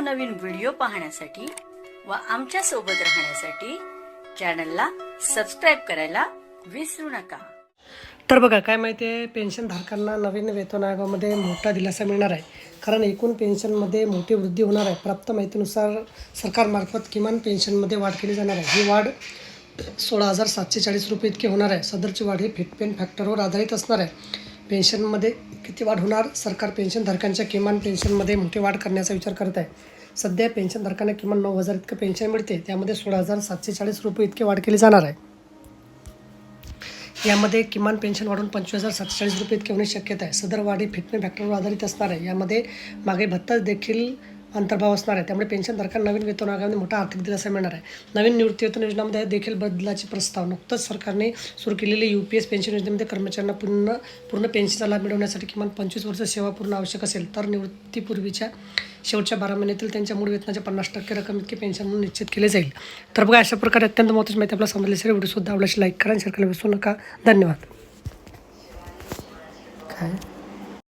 नवनवीन व्हिडिओ पाहण्यासाठी व आमच्या सोबत राहण्यासाठी चॅनलला सबस्क्राईब करायला विसरू नका। तर बघा काय माहिती आहे, पेन्शन धारकांना नवीन वेतन आयोगामध्ये मोठा दिलासा मिळणार आहे। कारण एकूण पेन्शनमध्ये मोठी वृद्धी होणार आहे। प्राप्त माहितीनुसार सरकारमार्फत किमान पेन्शनमध्ये वाढ केली जाणार आहे। ही वाढ 16,740 रुपये इतकी होणार आहे। सदरची वाढ ही फिटमेंट फॅक्टरवर आधारित असणार आहे। पेन्शनमध्ये किती वाढ होणार? सरकार पेन्शनधारकांच्या किमान पेन्शनमध्ये मोठी वाढ करण्याचा विचार करत आहे। सध्या पेन्शनधारकांना किमान 9,000 इतकं पेन्शन मिळते, त्यामध्ये 16,740 रुपये इतकी वाढ केली जाणार आहे। यामध्ये किमान पेन्शन वाढून 25,740 रुपये इतके होण्याची शक्यता आहे। सदर वाढ ही फिटमेंट फॅक्टरवर आधारित असणार आहे। यामध्ये मागे भत्ता देखील अंतर्भाव असणार आहे। त्यामुळे पेन्शनधारकांना नवीन वेतन आयोगामध्ये मोठा आर्थिक दिलासा मिळणार आहे। नवीन निवृत्ती वेतन योजनामध्ये देखील बदलाचे प्रस्ताव नुकतंच सरकारने सुरू केलेली UPS पेन्शन योजनेमध्ये कर्मचाऱ्यांना पूर्ण पेन्शनचा लाभ मिळवण्यासाठी किमान 25 वर्ष सेवा पूर्ण आवश्यक असेल तर निवृत्तीपूर्वीच्या शेवटच्या 12 महिन्यातील त्यांच्या मूळ वेतनाच्या 50% रक्कम इतके पेन्शन म्हणून निश्चित केले जाईल। तर बघा, अशा प्रकारे अत्यंत महत्त्वाची माहिती आपल्याला समजली असेल। व्हिडिओ सुद्धा आवडल्यास लाईक करा आणि शेअर करायला विसरू नका। धन्यवाद। काय